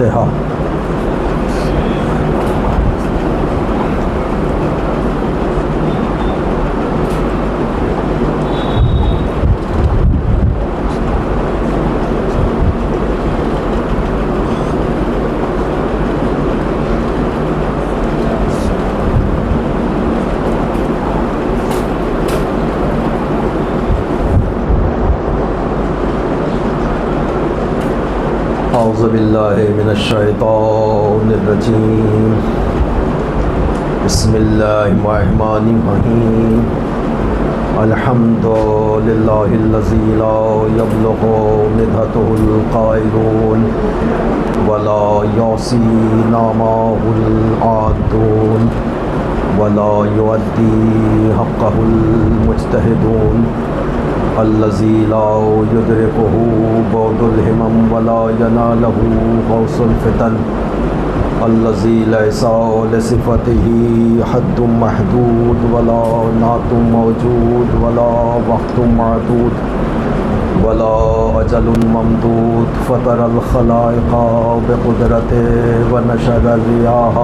الفاتحہ۔ اعوذ باللہ من الشیطان الرجیم، بسم اللہ الرحمن الرحیم، الحمد للہ الذی لا یبلغ مدحتہ القائلون ولا یعصی نعمہ العادون ولا یؤدی حقہ المجتہدون، الذی لا یدرکہ بعد الہمم ولا ینالہ غوث الفتن، الذی لیس لصفتہ حد محدود ولا نعت موجود ولا وقت معدود ولا اجل ممدود، فطر الخلائق بقدرتہ ونشر الریاح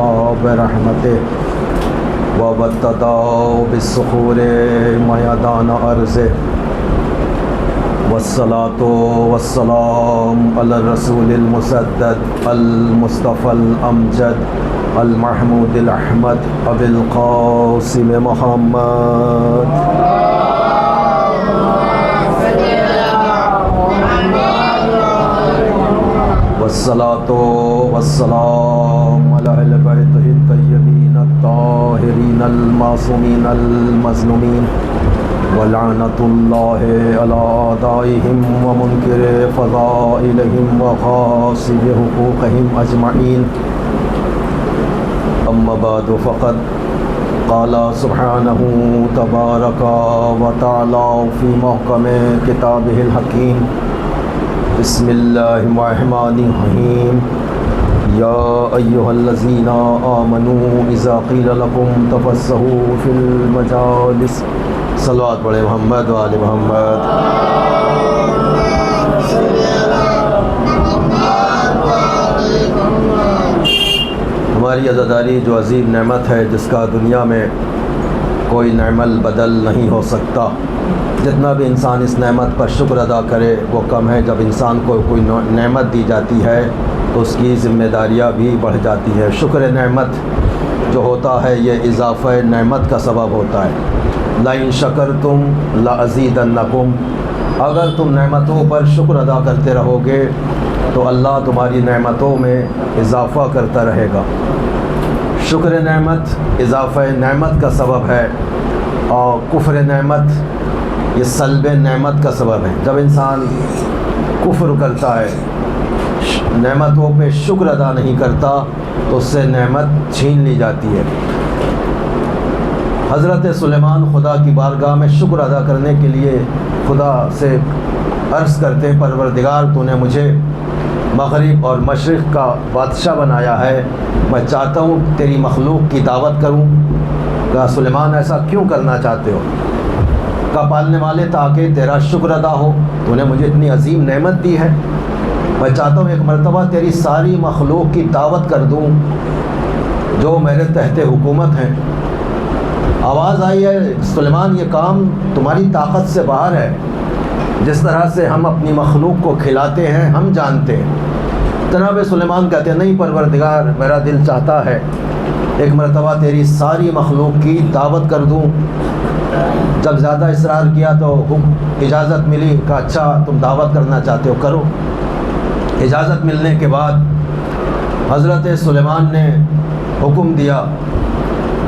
برحمتہ وابتدا بالصخور میدان ارضہ، والصلاة والسلام علی الرسول المسدد المصطفى الامجد المحمود الاحمد ابی القاسم محمد، والصلاة والسلام علی اہل بیتہ الطیبین الطاہرین المعصومین المظلومین، ولعنۃ اللہ علی اعدائہم ومنکر فضائلہم وغاصب حقوقہم اجمعین، اما بعد فقد قال سبحانہ تبارک وتعالی فی محکم کتابہ الحکیم، بسم اللہ الرحمن الرحیم، یا ایہا الذین آمنوا اذا قیل لکم تفسحوا فی المجالس، صلوات پڑھیں محمد و آل محمد۔ ہماری عزاداری جو عظیم نعمت ہے، جس کا دنیا میں کوئی نعمت بدل نہیں ہو سکتا، جتنا بھی انسان اس نعمت پر شکر ادا کرے وہ کم ہے۔ جب انسان کو کوئی نعمت دی جاتی ہے تو اس کی ذمہ داریاں بھی بڑھ جاتی ہیں۔ شکر نعمت جو ہوتا ہے یہ اضافہ نعمت کا سبب ہوتا ہے۔ لَإِن شَكَرْتُمْ لَأَزِيدَنَّكُمْ، اگر تم نعمتوں پر شکر ادا کرتے رہو گے تو اللہ تمہاری نعمتوں میں اضافہ کرتا رہے گا۔ شکر نعمت اضافہ نعمت کا سبب ہے، اور کفر نعمت یہ سلب نعمت کا سبب ہے۔ جب انسان کفر کرتا ہے، نعمتوں پہ شکر ادا نہیں کرتا تو اس سے نعمت چھین لی جاتی ہے۔ حضرت سلیمان خدا کی بارگاہ میں شکر ادا کرنے کے لیے خدا سے عرض کرتے ہیں، پروردگار تو نے مجھے مغرب اور مشرق کا بادشاہ بنایا ہے، میں چاہتا ہوں تیری مخلوق کی دعوت کروں۔ کہا سلیمان ایسا کیوں کرنا چاہتے ہو؟ کہا پالنے والے تاکہ تیرا شکر ادا ہو، تو نے مجھے اتنی عظیم نعمت دی ہے، میں چاہتا ہوں ایک مرتبہ تیری ساری مخلوق کی دعوت کر دوں جو میرے تحت حکومت ہیں۔ آواز آئی ہے سلیمان یہ کام تمہاری طاقت سے باہر ہے، جس طرح سے ہم اپنی مخلوق کو کھلاتے ہیں ہم جانتے ہیں۔ جناب سلیمان کہتے ہیں نہیں پروردگار، میرا دل چاہتا ہے ایک مرتبہ تیری ساری مخلوق کی دعوت کر دوں۔ جب زیادہ اصرار کیا تو اجازت ملی، کہا اچھا تم دعوت کرنا چاہتے ہو کرو۔ اجازت ملنے کے بعد حضرت سلیمان نے حکم دیا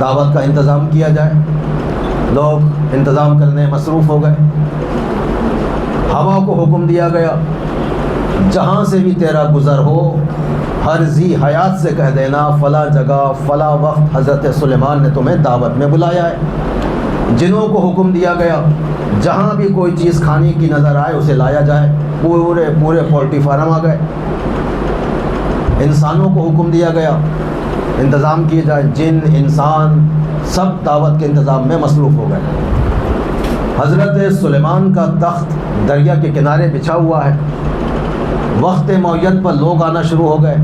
دعوت کا انتظام کیا جائے۔ لوگ انتظام کرنے مصروف ہو گئے۔ ہوا کو حکم دیا گیا جہاں سے بھی تیرا گزر ہو ہر ذی حیات سے کہہ دینا فلاں جگہ فلاں وقت حضرت سلیمان نے تمہیں دعوت میں بلایا ہے۔ جنوں کو حکم دیا گیا جہاں بھی کوئی چیز کھانے کی نظر آئے اسے لایا جائے، پورے پولٹری فارم آ گئے۔ انسانوں کو حکم دیا گیا انتظام کیے جائے، جن انسان سب دعوت کے انتظام میں مصروف ہو گئے۔ حضرت سلیمان کا تخت دریا کے کنارے بچھا ہوا ہے، وقت معین پر لوگ آنا شروع ہو گئے،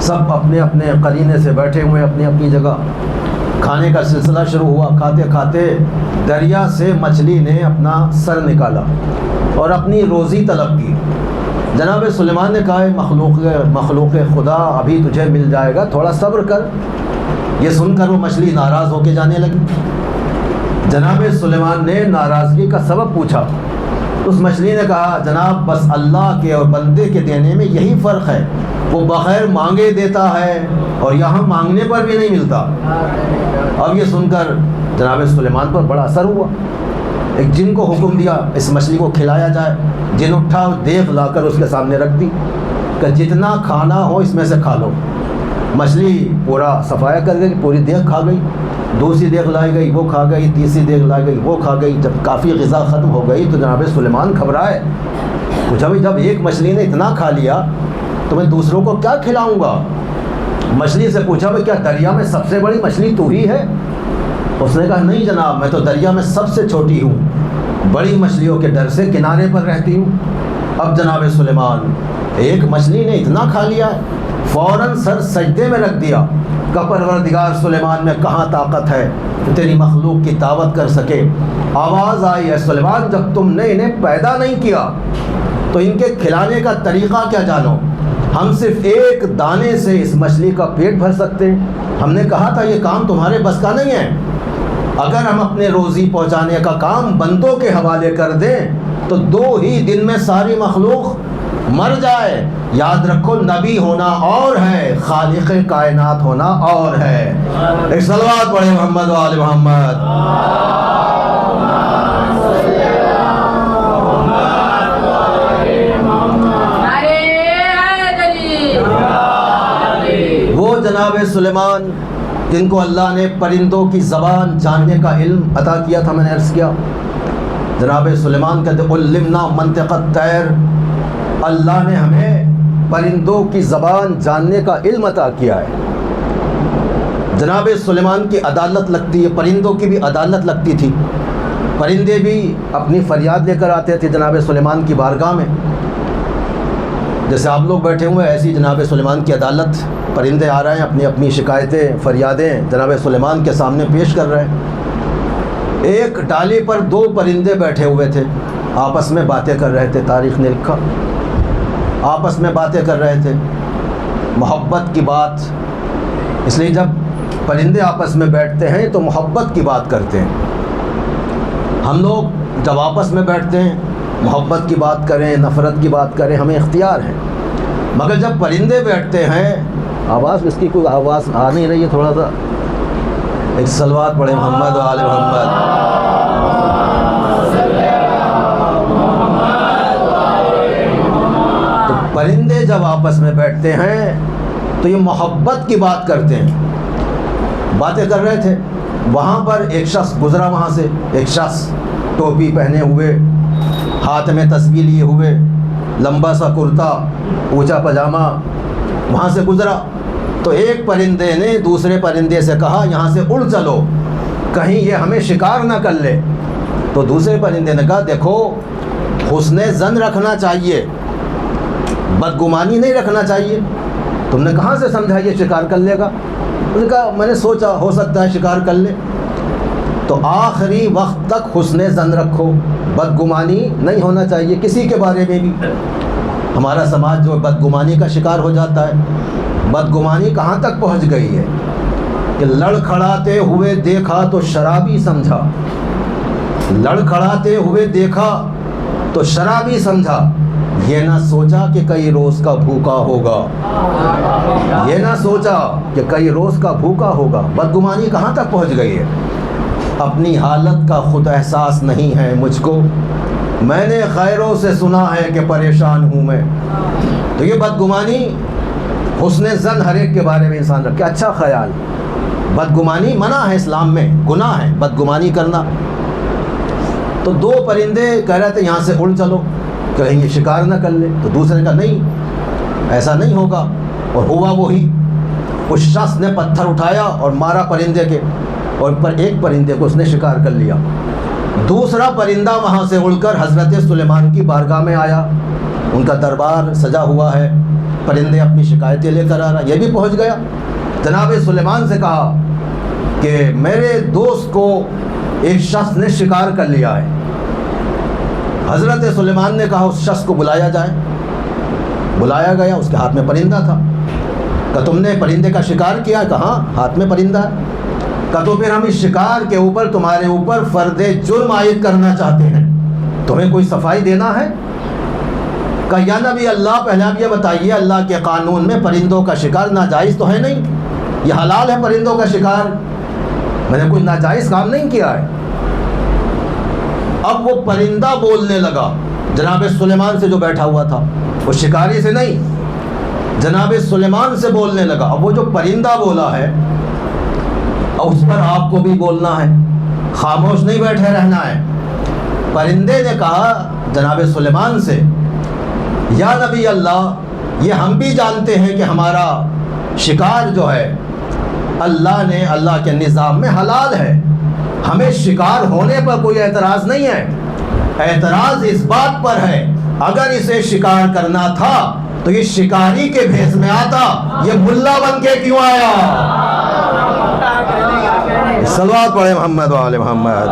سب اپنے اپنے قرینے سے بیٹھے ہوئے اپنی اپنی جگہ، کھانے کا سلسلہ شروع ہوا۔ کھاتے کھاتے دریا سے مچھلی نے اپنا سر نکالا اور اپنی روزی طلب کی۔ جناب سلیمان نے کہا مخلوق خدا ابھی تجھے مل جائے گا، تھوڑا صبر کر۔ یہ سن کر وہ مچھلی ناراض ہو کے جانے لگی۔ جناب سلیمان نے ناراضگی کا سبب پوچھا، اس مچھلی نے کہا جناب بس اللہ کے اور بندے کے دینے میں یہی فرق ہے، وہ بغیر مانگے دیتا ہے اور یہاں مانگنے پر بھی نہیں ملتا۔ اب یہ سن کر جناب سلیمان پر بڑا اثر ہوا۔ ایک جن کو حکم دیا اس مچھلی کو کھلایا جائے۔ جن اٹھا دیگ لا کر اس کے سامنے رکھ دی کہ جتنا کھانا ہو اس میں سے کھا لو۔ مچھلی پورا صفایا کر گئی، پوری دیگ کھا گئی۔ دوسری دیگ لائی گئی، وہ کھا گئی۔ تیسری دیگ لائی گئی، وہ کھا گئی۔ جب کافی غذا ختم ہو گئی تو جناب سلیمان گھبرائے، پوچھا بھائی جب ایک مچھلی نے اتنا کھا لیا تو میں دوسروں کو کیا کھلاؤں گا؟ مچھلی سے پوچھا بھائی کیا دریا میں سب سے بڑی مچھلی تو ہی ہے؟ اس نے کہا نہیں جناب، میں تو دریا میں سب سے چھوٹی ہوں، بڑی مچھلیوں کے ڈر سے کنارے پر رہتی ہوں۔ اب جناب سلیمان ایک مچھلی نے اتنا کھا لیا، فوراً سر سجدے میں رکھ دیا کہ پروردگار سلیمان میں کہاں طاقت ہے کہ تیری مخلوق کی دعوت کر سکے۔ آواز آئی ہے سلیمان جب تم نے انہیں پیدا نہیں کیا تو ان کے کھلانے کا طریقہ کیا جانو؟ ہم صرف ایک دانے سے اس مچھلی کا پیٹ بھر سکتے ہیں۔ ہم نے کہا تھا یہ کام تمہارے بس کا نہیں ہے۔ اگر ہم اپنے روزی پہنچانے کا کام بندوں کے حوالے کر دیں تو 2 ہی دن میں ساری مخلوق مر جائے۔ یاد رکھو نبی ہونا اور ہے، خالق کائنات ہونا اور ہے۔ ایک صلوات پڑھے محمد و آل محمد۔ وہ جناب سلیمان جن کو اللہ نے پرندوں کی زبان جاننے کا علم عطا کیا تھا، میں نے عرض کیا جناب سلیمان کہتے علمنا منطق الطیر، اللہ نے ہمیں پرندوں کی زبان جاننے کا علم عطا کیا ہے۔ جناب سلیمان کی عدالت لگتی ہے، پرندوں کی بھی عدالت لگتی تھی۔ پرندے بھی اپنی فریاد لے کر آتے تھے جناب سلیمان کی بارگاہ میں، جیسے آپ لوگ بیٹھے ہوئے ایسی جناب سلیمان کی عدالت، پرندے آ رہے ہیں اپنی اپنی شکایتیں فریادیں جناب سلیمان کے سامنے پیش کر رہے ہیں۔ ایک ڈالی پر 2 پرندے بیٹھے ہوئے تھے، آپس میں باتیں کر رہے تھے، تاریخ نے لکھا آپس میں باتیں کر رہے تھے، محبت کی بات۔ اس لیے جب پرندے آپس میں بیٹھتے ہیں تو محبت کی بات کرتے ہیں۔ ہم لوگ جب آپس میں بیٹھتے ہیں محبت کی بات کریں، نفرت کی بات کریں، ہمیں اختیار ہے، مگر جب پرندے بیٹھتے ہیں، آواز اس کی کوئی آواز آ نہیں رہی ہے، تھوڑا سا ایک صلوات پڑھے محمد و آل محمد۔ تو پرندے جب آپس میں بیٹھتے ہیں تو یہ محبت کی بات کرتے ہیں، باتیں کر رہے تھے۔ وہاں پر ایک شخص گزرا، وہاں سے ایک شخص ٹوپی پہنے ہوئے، ہاتھ میں تسبیح لیے ہوئے، لمبا سا کرتا، اونچا پاجامہ، وہاں سے گزرا تو ایک پرندے نے دوسرے پرندے سے کہا یہاں سے اڑ چلو، کہیں یہ ہمیں شکار نہ کر لے۔ تو دوسرے پرندے نے کہا دیکھو حسن ظن رکھنا چاہیے، بدگمانی نہیں رکھنا چاہیے۔ تم نے کہاں سے سمجھا یہ شکار کر لے گا؟ اس نے کہا میں نے سوچا ہو سکتا ہے شکار کر لے۔ تو آخری وقت تک حسن ظن رکھو، بدگمانی نہیں ہونا چاہیے کسی کے بارے میں بھی۔ ہمارا سماج جو بدگمانی کا شکار ہو جاتا ہے، بدگمانی کہاں تک پہنچ گئی ہے کہ لڑکھڑاتے ہوئے دیکھا تو شرابی سمجھا، لڑکھڑاتے ہوئے دیکھا تو شرابی سمجھا، یہ نہ سوچا کہ کئی روز کا بھوکا ہوگا، یہ نہ سوچا کہ کئی روز کا بھوکا ہوگا۔ بدگمانی کہاں تک پہنچ گئی ہے؟ اپنی حالت کا خود احساس نہیں ہے مجھ کو، میں نے غیروں سے سنا ہے کہ پریشان ہوں میں۔ تو یہ بدگمانی، حسن ظن ہر ایک کے بارے میں انسان رکھے، اچھا خیال۔ بدگمانی منع ہے اسلام میں، گناہ ہے بدگمانی کرنا۔ تو 2 پرندے کہہ رہے تھے یہاں سے اڑ چلو کہیں یہ شکار نہ کر لے۔ تو دوسرے نے کہا نہیں ایسا نہیں ہوگا، اور ہوا وہی۔ اس شخص نے پتھر اٹھایا اور مارا پرندے کے، اور پر ایک پرندے کو اس نے شکار کر لیا۔ دوسرا پرندہ وہاں سے اڑ کر حضرت سلیمان کی بارگاہ میں آیا، ان کا دربار سجا ہوا ہے، پرندے اپنی شکایتیں لے کر آ رہا، یہ بھی پہنچ گیا۔ جناب سلیمان سے کہا کہ میرے دوست کو ایک شخص نے شکار کر لیا ہے۔ حضرت سلیمان نے کہا اس شخص کو بلایا جائے۔ بلایا گیا، اس کے ہاتھ میں پرندہ تھا۔ کہ تم نے پرندے کا شکار کیا؟ کہا ہاتھ میں پرندہ ہے۔ کہ تو پھر ہم اس شکار کے اوپر تمہارے اوپر فرد جرم عائد کرنا چاہتے ہیں، تمہیں کوئی صفائی دینا ہے؟ کہ یا نبی اللہ، پہلے آپ یہ بتائیے اللہ کے قانون میں پرندوں کا شکار ناجائز تو ہے نہیں، یہ حلال ہے پرندوں کا شکار، میں نے کوئی ناجائز کام نہیں کیا ہے۔ اب وہ پرندہ بولنے لگا، جناب سلیمان سے جو بیٹھا ہوا تھا، وہ شکاری سے نہیں، جناب سلیمان سے بولنے لگا۔ اب وہ جو پرندہ بولا ہے اس پر آپ کو بھی بولنا ہے، خاموش نہیں بیٹھے رہنا ہے۔ پرندے نے کہا جناب سلیمان سے، یا نبی اللہ، یہ ہم بھی جانتے ہیں کہ ہمارا شکار جو ہے اللہ کے نظام میں حلال ہے، ہمیں شکار ہونے پر کوئی اعتراض نہیں ہے، اعتراض اس بات پر ہے اگر اسے شکار کرنا تھا تو یہ شکاری کے بھیس میں آتا، یہ ملا بن کے کیوں آیا؟ صلوات پڑھے محمد و آل محمد۔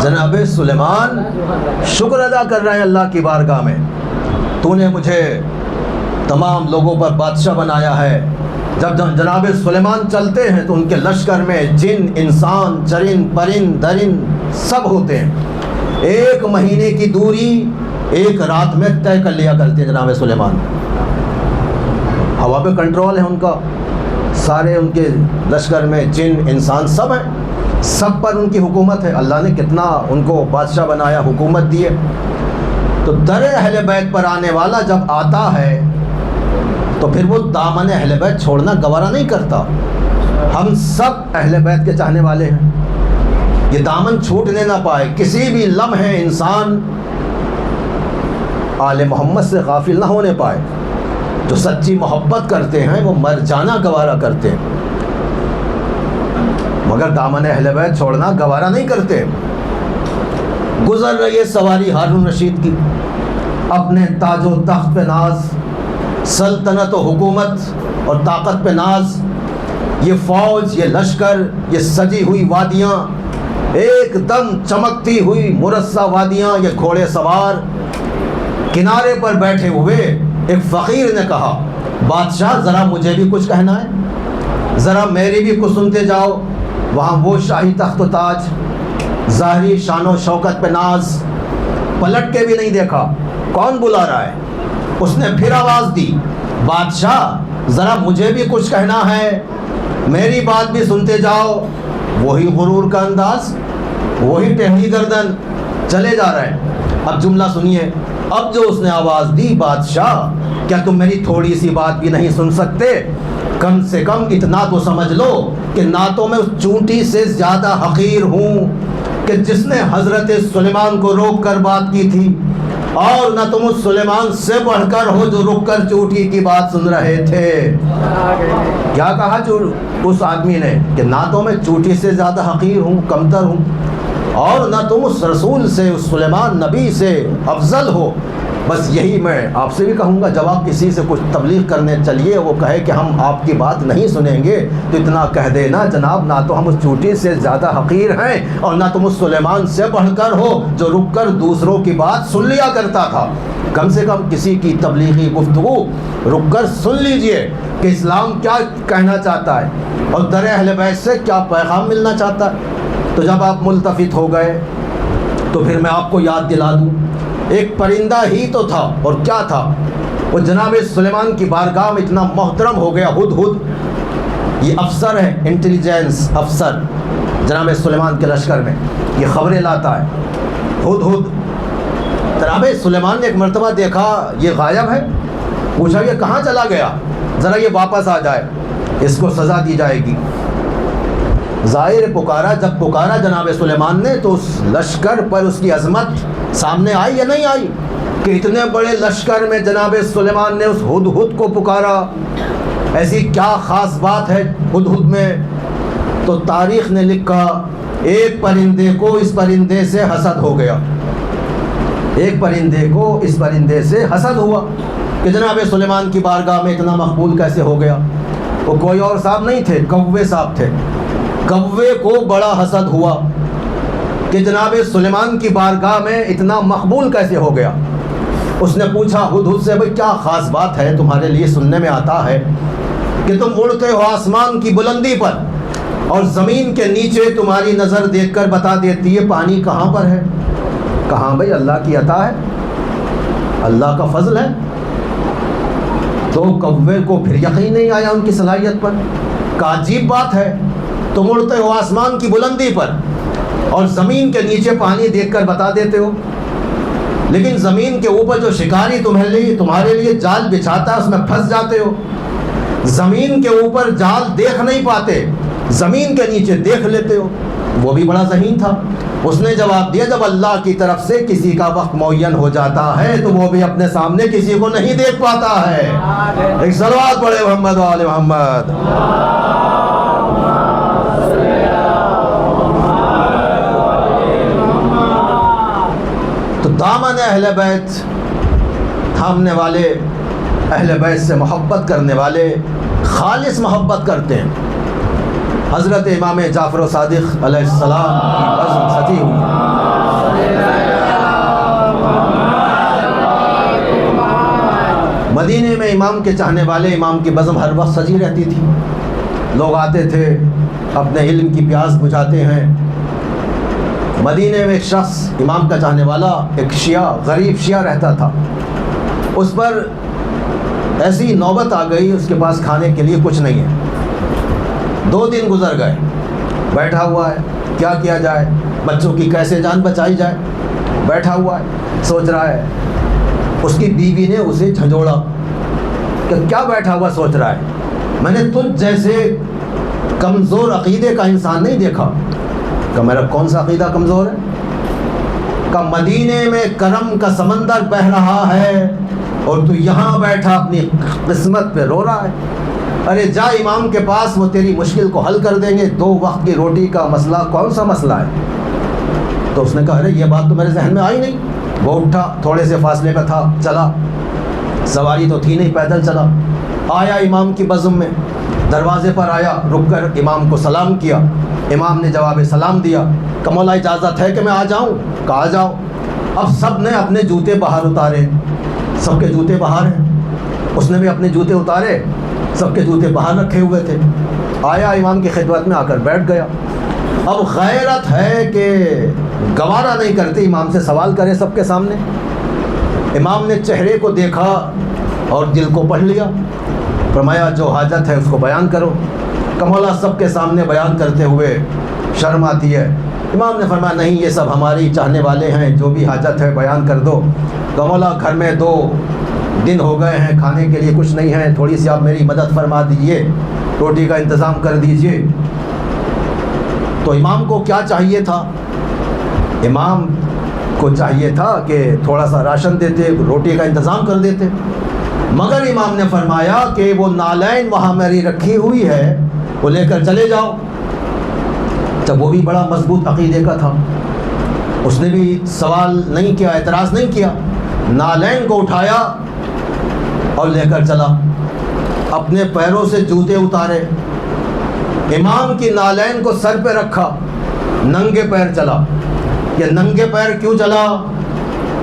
جناب سلیمان شکر ادا کر رہے ہیں اللہ کی بارگاہ میں، تو نے مجھے تمام لوگوں پر بادشاہ بنایا ہے۔ جب جناب سلیمان چلتے ہیں تو ان کے لشکر میں جن، انسان، چرند، پرند، درند سب ہوتے ہیں۔ 1 مہینے کی دوری 1 رات میں طے کر لیا کرتے ہیں جناب سلیمان۔ ہوا پہ کنٹرول ہے ان کا، سارے ان کے لشکر میں جن، انسان سب ہیں، سب پر ان کی حکومت ہے۔ اللہ نے کتنا ان کو بادشاہ بنایا، حکومت دی ہے۔ تو در اہل بیت پر آنے والا جب آتا ہے تو پھر وہ دامن اہل بیت چھوڑنا گوارا نہیں کرتا۔ ہم سب اہل بیت کے چاہنے والے ہیں، یہ دامن چھوٹنے نہ پائے، کسی بھی لمحے انسان آل محمد سے غافل نہ ہونے پائے۔ جو سچی محبت کرتے ہیں وہ مر جانا گوارا کرتے ہیں، مگر دامن اہل بیت چھوڑنا گوارا نہیں کرتے۔ گزر رہی ہے سواری ہارون رشید کی، اپنے تاج و تخت پہ ناز، سلطنت و حکومت اور طاقت پہ ناز، یہ فوج، یہ لشکر، یہ سجی ہوئی وادیاں، ایک دم چمکتی ہوئی مرصع وادیاں، یہ گھوڑے سوار کنارے پر بیٹھے ہوئے۔ ایک فقیر نے کہا بادشاہ ذرا مجھے بھی کچھ کہنا ہے، ذرا میری بھی کچھ سنتے جاؤ۔ وہاں وہ شاہی تخت و تاج، ظاہری شان و شوکت پہ ناز، پلٹ کے بھی نہیں دیکھا کون بلا رہا ہے۔ اس نے پھر آواز دی، بادشاہ ذرا مجھے بھی کچھ کہنا ہے، میری بات بھی سنتے جاؤ۔ وہی غرور کا انداز، وہی ٹہنی گردن، چلے جا رہے ہیں۔ اب جملہ سنیے، اب جو اس نے آواز دی، بادشاہ کیا تم میری تھوڑی سی بات بھی نہیں سن سکتے؟ کم سے کم اتنا تو سمجھ لو کہ نہ تو میں اس چونٹی سے زیادہ حقیر ہوں کہ جس نے حضرت سلیمان کو روک کر بات کی تھی، اور نہ تم اس سلیمان سے بڑھ کر ہو جو رک کر چوٹی کی بات سن رہے تھے۔ کیا کہا اس آدمی نے کہ نہ تو میں چوٹی سے زیادہ حقیر ہوں، کمتر ہوں، اور نہ تم اس رسول سے، اس سلیمان نبی سے افضل ہو۔ بس یہی میں آپ سے بھی کہوں گا، جب آپ کسی سے کچھ تبلیغ کرنے چلیے، وہ کہے کہ ہم آپ کی بات نہیں سنیں گے، تو اتنا کہہ دینا جناب نہ تو ہم اس چوٹی سے زیادہ حقیر ہیں اور نہ تم اس سلیمان سے بڑھ کر ہو جو رک کر دوسروں کی بات سن لیا کرتا تھا۔ کم سے کم کسی کی تبلیغی گفتگو رک کر سن لیجئے کہ اسلام کیا کہنا چاہتا ہے اور در اہل بیت سے کیا پیغام ملنا چاہتا ہے۔ تو جب آپ ملتفت ہو گئے تو پھر میں آپ کو یاد دلا دوں، ایک پرندہ ہی تو تھا، اور کیا تھا؟ وہ جناب سلیمان کی بارگاہ میں اتنا محترم ہو گیا۔ ہدہد یہ افسر ہے، انٹیلیجنس افسر جناب سلیمان کے لشکر میں، یہ خبریں لاتا ہے۔ ہدہد جناب سلیمان نے ایک مرتبہ دیکھا یہ غائب ہے، پوچھا یہ کہاں چلا گیا، ذرا یہ واپس آ جائے، اس کو سزا دی جائے گی۔ ظاہر پکارا، جب پکارا جناب سلیمان نے تو اس لشکر پر اس کی عظمت سامنے آئی یا نہیں آئی کہ اتنے بڑے لشکر میں جناب سلیمان نے اس ہدہد کو پکارا۔ ایسی کیا خاص بات ہے ہدہد میں تو تاریخ نے لکھا ایک پرندے کو اس پرندے سے حسد ہو گیا، ایک پرندے کو اس پرندے سے حسد ہوا کہ جناب سلیمان کی بارگاہ میں اتنا مقبول کیسے ہو گیا۔ وہ کوئی اور صاحب نہیں تھے، کوے صاحب تھے۔ کوے کو بڑا حسد ہوا کہ جناب سلیمان کی بارگاہ میں اتنا مقبول کیسے ہو گیا۔ اس نے پوچھا ہدہد سے، بھئی کیا خاص بات ہے تمہارے لیے؟ سننے میں آتا ہے کہ تم اڑتے ہو آسمان کی بلندی پر اور زمین کے نیچے تمہاری نظر دیکھ کر بتا دیتی ہے پانی کہاں پر ہے۔ کہاں بھئی؟ اللہ کی عطا ہے، اللہ کا فضل ہے۔ تو کوے کو پھر یقین نہیں آیا ان کی صلاحیت پر، کہا عجیب بات ہے، تم اڑتے ہو آسمان کی بلندی پر اور زمین کے نیچے پانی دیکھ کر بتا دیتے ہو، لیکن زمین کے اوپر جو شکاری تمہارے لیے جال بچھاتا ہے اس میں پھنس جاتے ہو۔ زمین کے اوپر جال دیکھ نہیں پاتے، زمین کے نیچے دیکھ لیتے ہو۔ وہ بھی بڑا ذہین تھا، اس نے جواب دیا جب اللہ کی طرف سے کسی کا وقت معین ہو جاتا ہے تو وہ بھی اپنے سامنے کسی کو نہیں دیکھ پاتا ہے۔ ایک صلوات پڑھے محمد و آل محمد۔ تو دامن اہل بیت تھامنے والے، اہل بیت سے محبت کرنے والے خالص محبت کرتے ہیں۔ حضرت امام جعفر صادق علیہ السلام کی بزم سجی ہوئی مدینے میں، امام کے چاہنے والے، امام کی بزم ہر وقت سجی رہتی تھی۔ لوگ آتے تھے، اپنے علم کی پیاس بجھاتے ہیں۔ مدینے میں ایک شخص امام کا چاہنے والا، ایک شیعہ، غریب شیعہ رہتا تھا۔ اس پر ایسی نوبت آ گئی، اس کے پاس کھانے کے لیے کچھ نہیں ہے۔ 2 دن گزر گئے، بیٹھا ہوا ہے، کیا کیا جائے، بچوں کی کیسے جان بچائی جائے، بیٹھا ہوا ہے، سوچ رہا ہے۔ اس کی بیوی نے اسے جھنجھوڑا کہ کیا بیٹھا ہوا سوچ رہا ہے، میں نے تجھ جیسے کمزور عقیدے کا انسان نہیں دیکھا۔ کہ میرا کون سا عقیدہ کمزور ہے؟ کہ مدینے میں کرم کا سمندر بہہ رہا ہے اور تو یہاں بیٹھا اپنی قسمت پہ رو رہا ہے۔ ارے جا امام کے پاس، وہ تیری مشکل کو حل کر دیں گے۔ 2 وقت کی روٹی کا مسئلہ کون سا مسئلہ ہے؟ تو اس نے کہا ارے یہ بات تو میرے ذہن میں آئی نہیں۔ وہ اٹھا، تھوڑے سے فاصلے پہ تھا، چلا، سواری تو تھی نہیں، پیدل چلا، آیا امام کی بزم میں، دروازے پر آیا، رک کر امام کو سلام کیا۔ امام نے جواب سلام دیا کہ مولا اجازت ہے کہ میں آ جاؤں؟ کہا جاؤ۔ اب سب نے اپنے جوتے باہر اتارے، سب کے جوتے باہر ہیں، اس نے بھی اپنے جوتے اتارے، سب کے جوتے باہر رکھے ہوئے تھے۔ آیا امام کی خدمت میں، آ کر بیٹھ گیا۔ اب غیرت ہے کہ گوارا نہیں کرتے امام سے سوال کرے سب کے سامنے۔ امام نے چہرے کو دیکھا اور دل کو پڑھ لیا، فرمایا جو حاجت ہے اس کو بیان کرو۔ کہ مولا سب کے سامنے بیان کرتے ہوئے شرم آتی ہے۔ امام نے فرمایا نہیں، یہ سب ہماری چاہنے والے ہیں، جو بھی حاجت ہے بیان کر دو۔ کہ مولا گھر میں 2 دن ہو گئے ہیں، کھانے کے لیے کچھ نہیں ہے، تھوڑی سی آپ میری مدد فرما دیجئے، روٹی کا انتظام کر دیجئے۔ تو امام کو کیا چاہیے تھا؟ امام کو چاہیے تھا کہ تھوڑا سا راشن دیتے، روٹی کا انتظام کر دیتے، مگر امام نے فرمایا کہ وہ نالین وہاں میری رکھی ہوئی ہے، وہ لے کر چلے جاؤ۔ جب وہ بھی بڑا مضبوط عقیدے کا تھا، اس نے بھی سوال نہیں کیا، اعتراض نہیں کیا، نالین کو اٹھایا اور لے کر چلا، اپنے پیروں سے جوتے اتارے، امام کی نالین کو سر پہ رکھا، ننگے پیر چلا۔ یہ ننگے پیر کیوں چلا؟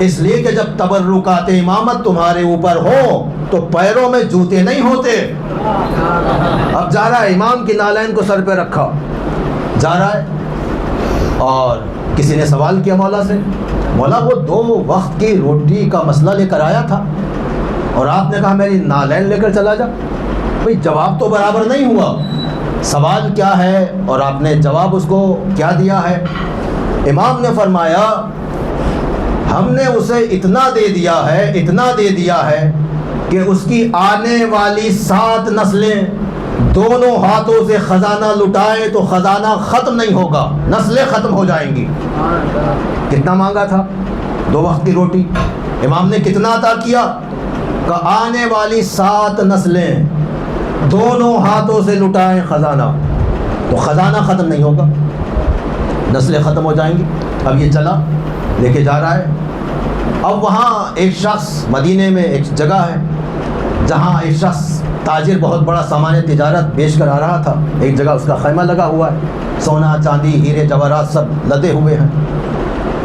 اس لیے کہ جب تبرکات امامت تمہارے اوپر ہو تو پیروں میں جوتے نہیں ہوتے۔ اب جا رہا ہے، امام کی نالین کو سر پہ رکھا جا رہا ہے، اور کسی نے سوال کیا مولا سے، مولا وہ 2 وقت کی روٹی کا مسئلہ لے کر آیا تھا اور آپ نے کہا میری نالین لے کر چلا جا۔ بھئی جواب تو برابر نہیں ہوا، سوال کیا ہے اور آپ نے جواب اس کو کیا دیا ہے؟ امام نے فرمایا ہم نے اسے اتنا دے دیا ہے، اتنا دے دیا ہے کہ اس کی آنے والی 7 نسلیں دونوں ہاتھوں سے خزانہ لٹائے تو خزانہ ختم نہیں ہوگا، نسلیں ختم ہو جائیں گی۔ کتنا مانگا تھا؟ 2 وقت کی روٹی۔ امام نے کتنا عطا کیا؟ کہ آنے والی 7 نسلیں دونوں ہاتھوں سے لٹائیں خزانہ۔ تو خزانہ ختم نہیں ہوگا، نسلیں ختم ہو جائیں گی۔ اب یہ چلا لے کے جا رہا ہے۔ اب وہاں ایک شخص، مدینے میں ایک جگہ ہے جہاں ایک شخص تاجر بہت بڑا سامان تجارت بیچ کر آ رہا تھا، ایک جگہ اس کا خیمہ لگا ہوا ہے، سونا چاندی ہیرے جواہرات سب لدے ہوئے ہیں۔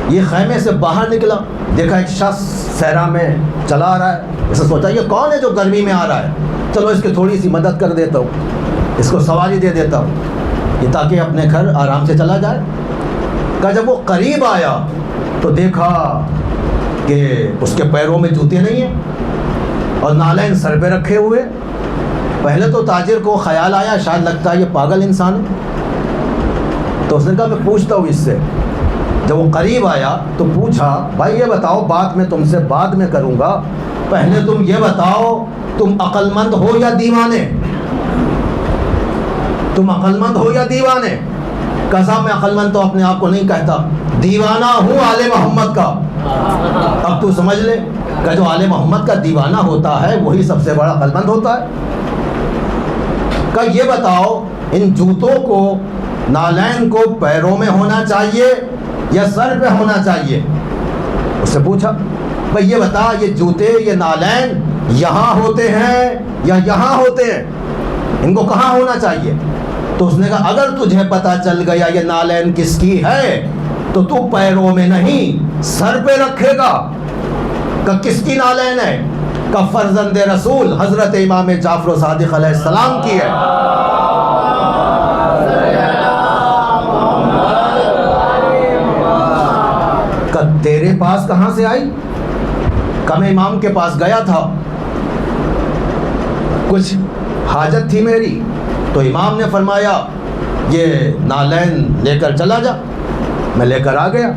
یہ خیمے سے باہر نکلا، دیکھا ایک شخص صحرا میں چلا آ رہا ہے، اسے سوچا یہ کون ہے جو گرمی میں آ رہا ہے، چلو اس کی تھوڑی سی مدد کر دیتا ہوں، اس کو سواری دے دیتا ہوں یہ تاکہ اپنے گھر آرام سے چلا جائے۔ کہ جب وہ قریب آیا تو دیکھا کہ اس کے پیروں میں جوتے نہیں ہیں اور نالین سر پہ رکھے ہوئے۔ پہلے تو تاجر کو خیال آیا شاید لگتا ہے یہ پاگل انسان ہے، تو اس نے کہا میں پوچھتا ہوں اس سے۔ جب وہ قریب آیا تو پوچھا بھائی یہ بتاؤ، بات میں تم سے بعد میں کروں گا، پہلے تم یہ بتاؤ تم عقل مند ہو یا دیوانے؟ تم عقل مند ہو یا دیوانے؟ کہا میں عقل مند تو اپنے آپ کو نہیں کہتا، دیوانہ ہوں آل محمد کا۔ اب تو سمجھ لے کہ جو آل محمد کا دیوانہ ہوتا ہے وہی سب سے بڑا عقل مند ہوتا ہے۔ کہ یہ بتاؤ ان جوتوں کو، نالین کو پیروں میں ہونا چاہیے یا سر پہ ہونا چاہیے؟ اس سے پوچھا بھائی یہ بتا یہ جوتے یہ نالین یہاں ہوتے ہیں یا یہاں ہوتے ہیں، ان کو کہاں ہونا چاہیے؟ تو اس نے کہا اگر تجھے پتہ چل گیا یہ نالین کس کی ہے تو تو پیروں میں نہیں سر پہ رکھے گا۔ کہ کس کی نالین ہے؟ کہ فرزند رسول حضرت امام جعفر صادق علیہ السلام کی ہے۔ کہ تیرے پاس کہاں سے آئی؟ کہ میں امام کے پاس گیا تھا، کچھ حاجت تھی میری، تو امام نے فرمایا یہ نالین لے کر چلا جا، میں لے کر آ گیا۔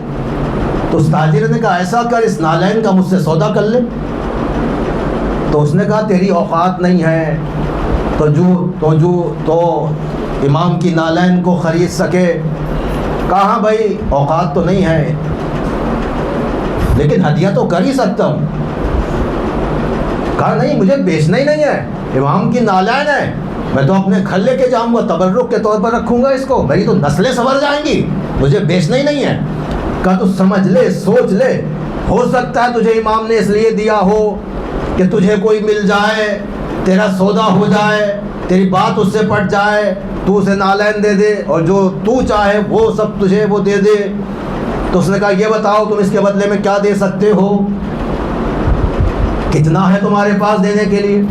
تو اس تاجر نے کہا ایسا کر اس نالین کا مجھ سے سودا کر لے۔ تو اس نے کہا تیری اوقات نہیں ہے تو امام کی نالین کو خرید سکے۔ کہا بھائی اوقات تو نہیں ہے لیکن ہدیہ تو کر ہی سکتا ہوں۔ کہا نہیں مجھے بیچنا ہی نہیں ہے، امام کی نالین ہے، میں تو اپنے گھر لے کے جاؤں گا، تبرک کے طور پر رکھوں گا اس کو، میری تو نسلیں سنور جائیں گی، مجھے بیچنا ہی نہیں ہے۔ کہا تو سمجھ لے، سوچ لے، ہو سکتا ہے تجھے امام نے اس لیے دیا ہو کہ تجھے کوئی مل جائے، تیرا سودا ہو جائے، تیری بات اس سے پٹ جائے، تو اسے نالین دے دے اور جو تو چاہے وہ سب تجھے وہ دے دے۔ تو اس نے کہا یہ بتاؤ تم اس کے بدلے میں کیا دے سکتے ہو، کتنا ہے تمہارے پاس دینے کے لیے؟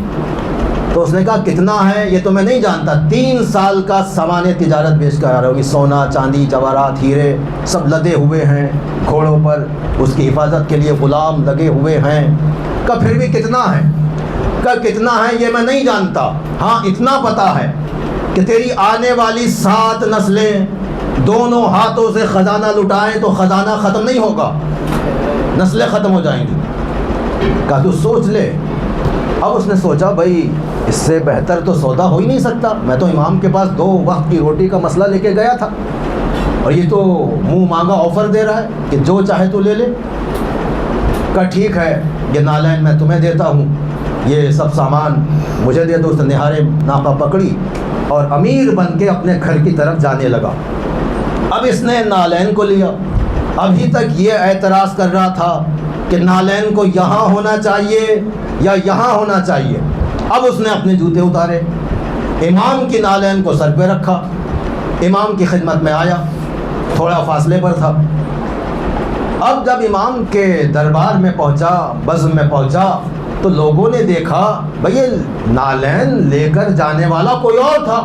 تو اس نے کہا کتنا ہے یہ تو میں نہیں جانتا، 3 سال کا سامان تجارت بیچ کر آ رہا ہوں، سونا چاندی جواہرات ہیرے سب لدے ہوئے ہیں گھوڑوں پر، اس کی حفاظت کے لیے غلام لگے ہوئے ہیں۔ کہ پھر بھی کتنا ہے؟ کہ کتنا ہے یہ میں نہیں جانتا، ہاں اتنا پتا ہے کہ تیری آنے والی 7 نسلیں دونوں ہاتھوں سے خزانہ لٹائیں تو خزانہ ختم نہیں ہوگا، نسلیں ختم ہو جائیں گی۔ کہا تو سوچ لے۔ اب اس نے سوچا بھائی اس سے بہتر تو سودا ہو ہی نہیں سکتا، میں تو امام کے پاس 2 وقت کی روٹی کا مسئلہ لے کے گیا تھا اور یہ تو منہ مانگا آفر دے رہا ہے کہ جو چاہے تو لے لے۔ کہا ٹھیک ہے یہ نالین میں تمہیں دیتا ہوں، یہ سب سامان مجھے دے دو۔ اس نے نہارے ناقہ پکڑی اور امیر بن کے اپنے گھر کی طرف جانے لگا۔ اب اس نے نالین کو لیا، ابھی تک یہ اعتراض کر رہا تھا کہ نالین کو یہاں ہونا چاہیے یا یہاں ہونا چاہیے۔ اب اس نے اپنے جوتے اتارے، امام کی نالین کو سر پہ رکھا، امام کی خدمت میں آیا، تھوڑا فاصلے پر تھا۔ اب جب امام کے دربار میں پہنچا، بزم میں پہنچا، تو لوگوں نے دیکھا بھئی یہ نالین لے کر جانے والا کوئی اور تھا،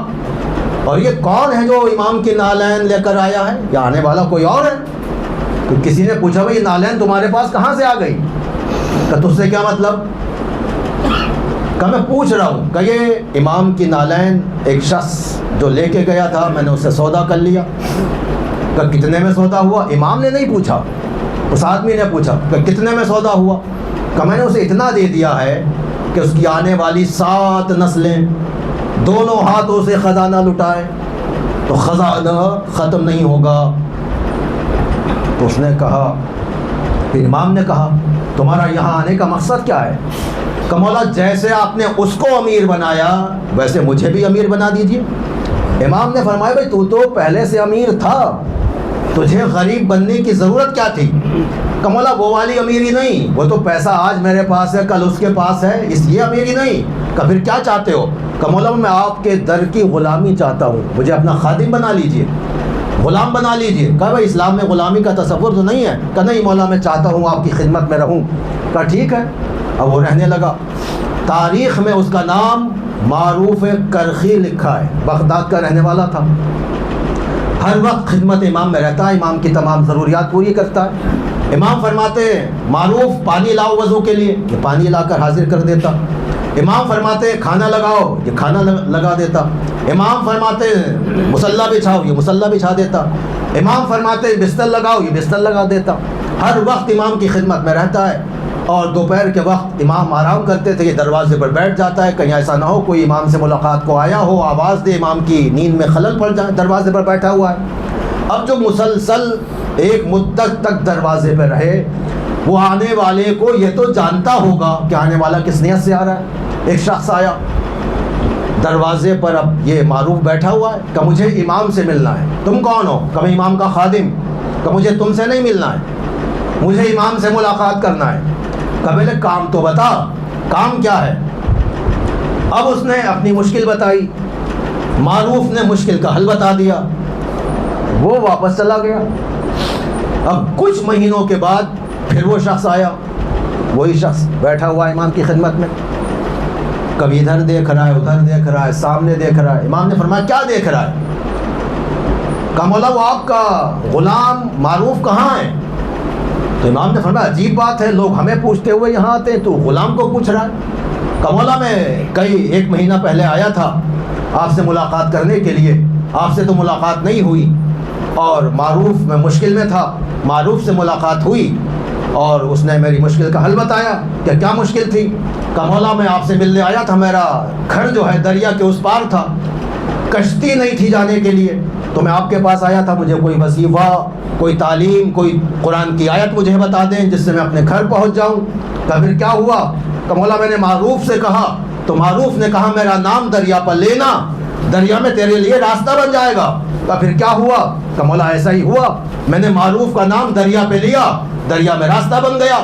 اور یہ کون ہے جو امام کی نالین لے کر آیا ہے؟ یہ آنے والا کوئی اور ہے۔ تو کسی نے پوچھا بھئی یہ نالین تمہارے پاس کہاں سے آ گئی؟ کہ تجھ سے کیا مطلب؟ کہ میں پوچھ رہا ہوں کہ یہ امام کی نالین ایک شخص جو لے کے گیا تھا، میں نے اس سے سودا کر لیا۔ کہ کتنے میں سودا ہوا؟ امام نے نہیں پوچھا، اس آدمی نے پوچھا کہ کتنے میں سودا ہوا؟ کہ میں نے اسے اتنا دے دیا ہے کہ اس کی آنے والی 7 نسلیں دونوں ہاتھوں سے خزانہ لٹائے تو خزانہ ختم نہیں ہوگا۔ تو اس نے کہا، پھر امام نے کہا تمہارا یہاں آنے کا مقصد کیا ہے؟ کہ مولا جیسے آپ نے اس کو امیر بنایا ویسے مجھے بھی امیر بنا دیجئے۔ امام نے فرمایا بھائی تو پہلے سے امیر تھا، تجھے غریب بننے کی ضرورت کیا تھی؟ کہ مولا وہ والی امیری نہیں، وہ تو پیسہ آج میرے پاس ہے کل اس کے پاس ہے، اس یہ امیری نہیں۔ کہ پھر کیا چاہتے ہو؟ کہ مولا میں آپ کے در کی غلامی چاہتا ہوں، مجھے اپنا خادم بنا لیجئے، غلام بنا لیجئے۔ کہا بھائی اسلام میں غلامی کا تصور تو نہیں ہے؟ کہ نہیں مولا میں چاہتا ہوں آپ کی خدمت میں رہوں۔ کہا ٹھیک ہے۔ اب وہ رہنے لگا۔ تاریخ میں اس کا نام معروف کرخی لکھا ہے، بغداد کا رہنے والا تھا، ہر وقت خدمت امام میں رہتا ہے، امام کی تمام ضروریات پوری کرتا ہے۔ امام فرماتے ہیں معروف پانی لاؤ وضو کے لیے، یہ پانی لا کر حاضر کر دیتا۔ امام فرماتے ہیں کھانا لگاؤ، یہ کھانا لگا دیتا۔ امام فرماتے ہیں مصلی بچھاؤ، یہ مصلی بچھا دیتا۔ امام فرماتے ہیں بستر لگاؤ، یہ بستر لگا دیتا۔ ہر وقت امام کی خدمت میں رہتا ہے۔ اور دوپہر کے وقت امام آرام کرتے تھے، یہ دروازے پر بیٹھ جاتا ہے، کہیں ایسا نہ ہو کوئی امام سے ملاقات کو آیا ہو، آواز دے، امام کی نیند میں خلل پڑ جائے، دروازے پر بیٹھا ہوا ہے۔ اب جو مسلسل ایک مدت تک دروازے پہ رہے، وہ آنے والے کو یہ تو جانتا ہوگا کہ آنے والا کس نیت سے آ رہا ہے۔ ایک شخص آیا دروازے پر، اب یہ معروف بیٹھا ہوا ہے کہ مجھے امام سے ملنا ہے۔ تم کون ہو؟ کہ میں امام کا خادم۔ کہ مجھے تم سے نہیں ملنا ہے، مجھے امام سے ملاقات کرنا ہے۔ کہ پہلے کام تو بتا، کام کیا ہے؟ اب اس نے اپنی مشکل بتائی، معروف نے مشکل کا حل بتا دیا، وہ واپس چلا گیا۔ اب کچھ مہینوں کے بعد پھر وہ شخص آیا، وہی شخص بیٹھا ہوا امام کی خدمت میں، کبھی ادھر دیکھ رہا ہے، ادھر دیکھ رہا ہے، سامنے دیکھ رہا ہے۔ امام نے فرمایا کیا دیکھ رہا ہے؟ کہا مولا وہ آپ کا غلام معروف کہاں ہے؟ تو امام نے فرمایا عجیب بات ہے، لوگ ہمیں پوچھتے ہوئے یہاں آتے ہیں، تو غلام کو پوچھ رہا ہے۔ کہا مولا میں ایک مہینہ پہلے آیا تھا آپ سے ملاقات کرنے کے لیے، آپ سے تو ملاقات نہیں ہوئی، اور معروف میں مشکل میں تھا، معروف سے ملاقات ہوئی اور اس نے میری مشکل کا حل بتایا۔ کہ کیا مشکل تھی؟ کہ مولا میں آپ سے ملنے آیا تھا، میرا گھر جو ہے دریا کے اس پار تھا، کشتی نہیں تھی جانے کے لیے، تو میں آپ کے پاس آیا تھا، مجھے کوئی وظیفہ، کوئی تعلیم، کوئی قرآن کی آیت مجھے بتا دیں جس سے میں اپنے گھر پہنچ جاؤں۔ کہ پھر کیا ہوا؟ کہ مولا میں نے معروف سے کہا تو معروف نے کہا میرا نام دریا پر لینا، دریا میں تیرے لیے راستہ بن جائے گا۔ کہ پھر کیا ہوا؟ کہ مولا ایسا ہی ہوا، میں نے معروف کا نام دریا پہ لیا، دریا میں راستہ بن گیا۔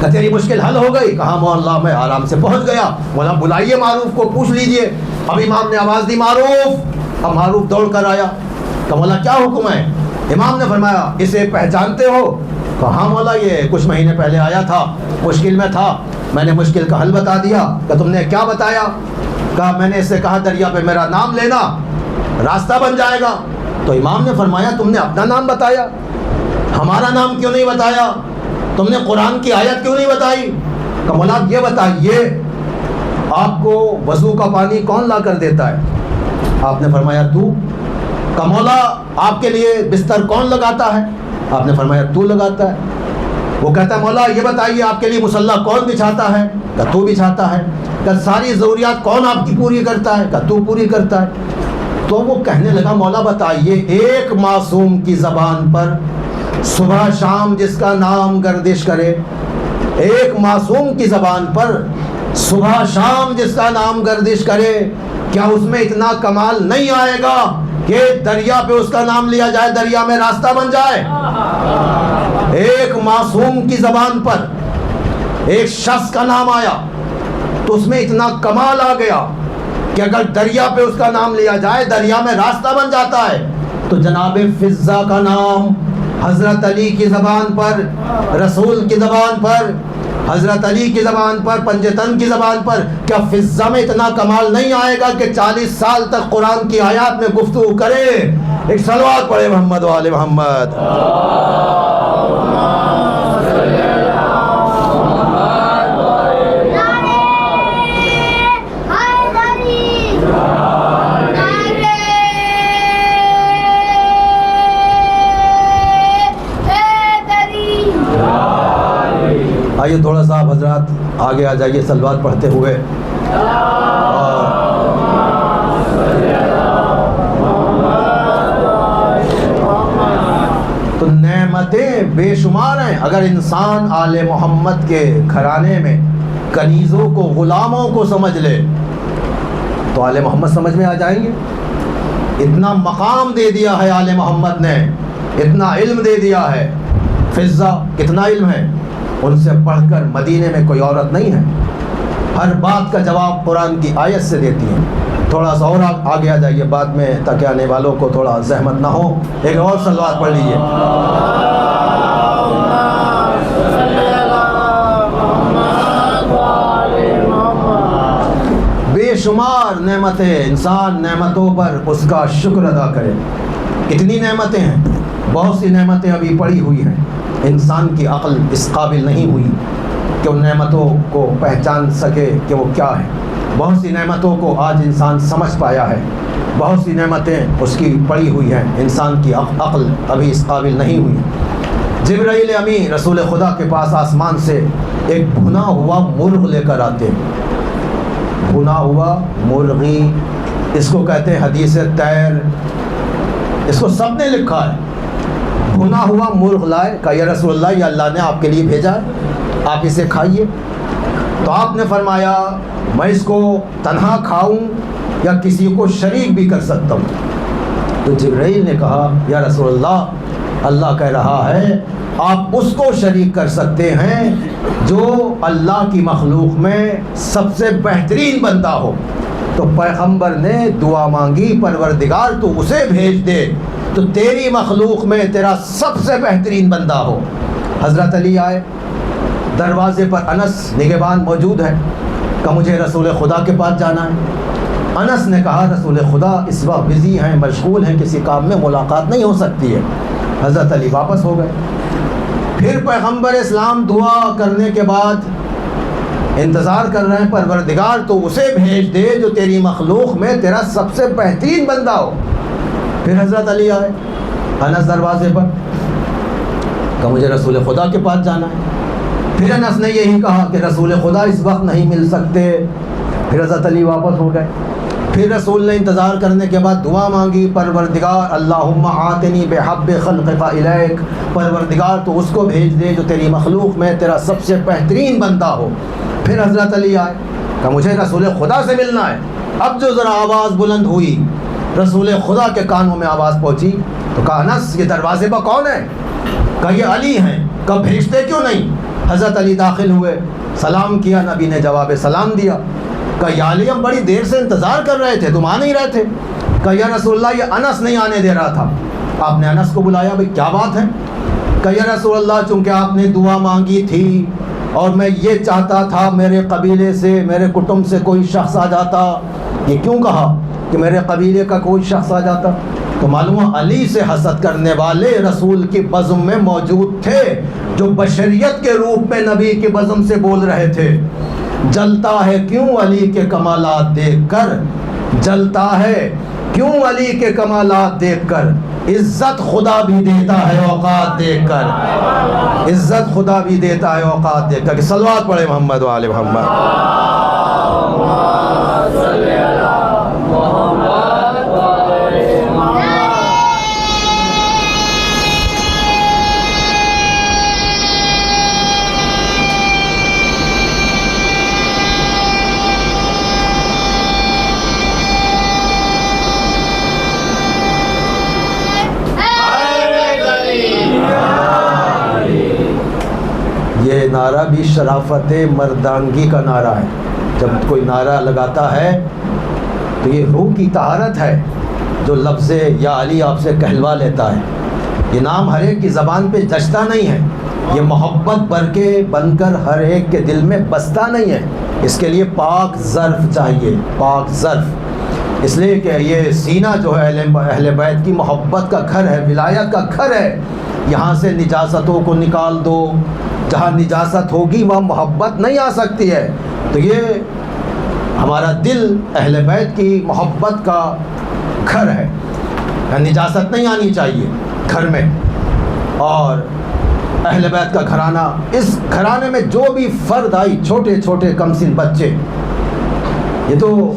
کہ تیری مشکل حل ہو گئی؟ کہا مولا میں آرام سے پہنچ گیا۔ مولا بلائیے معروف کو، پوچھ لیجئے۔ اب امام نے آواز دی معروف، اب معروف دوڑ کر آیا۔ کہ مولا کیا حکم ہے؟ امام نے فرمایا اسے پہچانتے ہو؟ کہا ہاں مولا یہ کچھ مہینے پہلے آیا تھا، مشکل میں تھا، میں نے مشکل کا حل بتا دیا۔ کہ تم نے کیا بتایا؟ کہا میں نے اس سے کہا دریا پہ میرا نام لینا، راستہ بن جائے گا۔ تو امام نے فرمایا تم نے اپنا نام بتایا، ہمارا نام کیوں نہیں بتایا؟ تم نے قرآن کی آیت کیوں نہیں بتائی؟ کہ مولا یہ بتائیے آپ کو وضو کا پانی کون لا کر دیتا ہے؟ آپ نے فرمایا تو۔ کہ مولا آپ کے لیے بستر کون لگاتا ہے؟ آپ نے فرمایا تو لگاتا ہے۔ وہ کہتا ہے مولا یہ بتائیے آپ کے لیے مصلی کون بچھاتا ہے؟ کہ تو بچھاتا ہے۔ کہ ساری ضروریات کون آپ کی پوری کرتا ہے؟ کہ تو پوری کرتا ہے۔ تو وہ کہنے لگا مولا بتائیے ایک معصوم کی زبان پر صبح شام جس کا نام گردش کرے، ایک معصوم کی زبان پر صبح شام جس کا نام گردش کرے، کیا اس میں اتنا کمال نہیں آئے گا کہ دریا پہ اس کا نام لیا جائے، دریا میں راستہ بن جائے؟ ایک معصوم کی زبان پر ایک شخص کا نام آیا تو اس میں اتنا کمال آ گیا کہ اگر دریا پہ اس کا نام لیا جائے دریا میں راستہ بن جاتا ہے۔ تو جناب فضہ کا نام حضرت علی کی زبان پر، رسول کی زبان پر، حضرت علی کی زبان پر، پنجتن کی زبان پر، کیا فضہ میں اتنا کمال نہیں آئے گا کہ 40 سال تک قرآن کی آیات میں گفتگو کرے؟ ایک صلوات پڑھے محمد و آل محمد۔ آئیے تھوڑا سا آپ حضرات آگے آ جائیے صلوات پڑھتے ہوئے۔ تو نعمتیں بے شمار ہیں، اگر انسان آل محمد کے گھرانے میں کنیزوں کو، غلاموں کو سمجھ لے تو آل محمد سمجھ میں آ جائیں گے۔ اتنا مقام دے دیا ہے آل محمد نے، اتنا علم دے دیا ہے۔ فضہ کتنا علم ہے، ان سے پڑھ کر مدینے میں کوئی عورت نہیں ہے، ہر بات کا جواب قرآن کی آیت سے دیتی ہیں۔ تھوڑا سا اور آگے آ جائیے بعد میں، تاکہ آنے والوں کو تھوڑا زحمت نہ ہو۔ ایک اور صلوات پڑھ لیجیے۔ بے شمار نعمتیں، انسان نعمتوں پر اس کا شکر ادا کرے۔ کتنی نعمتیں ہیں، بہت سی نعمتیں ابھی پڑی ہوئی ہیں، انسان کی عقل اس قابل نہیں ہوئی کہ ان نعمتوں کو پہچان سکے کہ وہ کیا ہے۔ بہت سی نعمتوں کو آج انسان سمجھ پایا ہے، بہت سی نعمتیں اس کی پڑی ہوئی ہیں، انسان کی عقل ابھی اس قابل نہیں ہوئی۔ جبرائیل امین رسول خدا کے پاس آسمان سے ایک بھنا ہوا مرغ لے کر آتے ہیں۔ بھنا ہوا مرغی، اس کو کہتے ہیں حدیث طیر، اس کو سب نے لکھا ہے۔ بھنا ہوا مرغ لائے، کہا یا رسول اللہ یہ اللہ نے آپ کے لیے بھیجا ہے، آپ اسے کھائیے۔ تو آپ نے فرمایا میں اس کو تنہا کھاؤں یا کسی کو شریک بھی کر سکتا ہوں؟ تو جبرائیل نے کہا یا رسول اللہ، اللہ کہہ رہا ہے آپ اس کو شریک کر سکتے ہیں جو اللہ کی مخلوق میں سب سے بہترین بندہ ہو۔ تو پیغمبر نے دعا مانگی پروردگار تو اسے بھیج دے تو تیری مخلوق میں تیرا سب سے بہترین بندہ ہو۔ حضرت علی آئے، دروازے پر انس نگہبان موجود ہے، کہ مجھے رسول خدا کے پاس جانا ہے۔ انس نے کہا رسول خدا اس وقت بزی ہیں، مشغول ہیں، کسی کام میں ملاقات نہیں ہو سکتی ہے۔ حضرت علی واپس ہو گئے۔ پھر پیغمبر اسلام دعا کرنے کے بعد انتظار کر رہے ہیں پروردگار تو اسے بھیج دے جو تیری مخلوق میں تیرا سب سے بہترین بندہ ہو۔ پھر حضرت علی آئے، انس دروازے پر، کہ مجھے رسول خدا کے پاس جانا ہے۔ پھر انس نے یہی کہا کہ رسول خدا اس وقت نہیں مل سکتے۔ پھر حضرت علی واپس ہو گئے۔ پھر رسول نے انتظار کرنے کے بعد دعا مانگی پروردگار اللہم آتنی بحب خلقک الیک، پروردگار تو اس کو بھیج دے جو تیری مخلوق میں تیرا سب سے بہترین بندہ ہو۔ پھر حضرت علی آئے، کہ مجھے رسول خدا سے ملنا ہے۔ اب جو ذرا آواز بلند ہوئی، رسول خدا کے کانوں میں آواز پہنچی، تو کہا انس یہ دروازے پر کون ہے؟ کہا یہ علی ہیں۔ کہا بھیجتے کیوں نہیں؟ حضرت علی داخل ہوئے، سلام کیا، نبی نے جواب سلام دیا۔ کہا یا علی ہم بڑی دیر سے انتظار کر رہے تھے، تم آ نہیں رہے تھے۔ کہا یا رسول اللہ یہ انس نہیں آنے دے رہا تھا۔ آپ نے انس کو بلایا، بھئی کیا بات ہے؟ کہا یا رسول اللہ چونکہ آپ نے دعا مانگی تھی اور میں یہ چاہتا تھا میرے قبیلے سے، میرے کٹمب سے کوئی شخص آ جاتا۔ یہ کیوں کہا کہ میرے قبیلے کا کوئی شخص آ جاتا؟ تو معلوم علی سے حسد کرنے والے رسول کی بزم میں موجود تھے، جو بشریت کے روپ میں نبی کی بزم سے بول رہے تھے۔ جلتا ہے کیوں علی کے کمالات دیکھ کر، جلتا ہے کیوں علی کے کمالات دیکھ کر، عزت خدا بھی دیتا ہے اوقات دیکھ کر، عزت خدا بھی دیتا ہے اوقات دیکھ کر۔ کہ صلوات پڑھے محمد و آل محمد۔ یہ نعرہ بھی شرافت مردانگی کا نعرہ ہے۔ جب کوئی نعرہ لگاتا ہے تو یہ روح کی طہارت ہے، جو لفظ یا علی آپ سے کہلوا لیتا ہے۔ یہ نام ہر ایک کی زبان پہ جچتا نہیں ہے، یہ محبت بھر کے بن کر ہر ایک کے دل میں بستا نہیں ہے۔ اس کے لیے پاک ظرف چاہیے، پاک ظرف، اس لیے کہ یہ سینہ جو ہے اہل بیت کی محبت کا گھر ہے، ولایت کا گھر ہے۔ یہاں سے نجاستوں کو نکال دو، جہاں نجاست ہوگی وہاں محبت نہیں آ سکتی ہے۔ تو یہ ہمارا دل اہل بیت کی محبت کا گھر ہے، نجاست نہیں آنی چاہیے گھر میں۔ اور اہل بیت کا گھرانہ، اس گھرانے میں جو بھی فرد آئی، چھوٹے چھوٹے کم سن بچے، یہ تو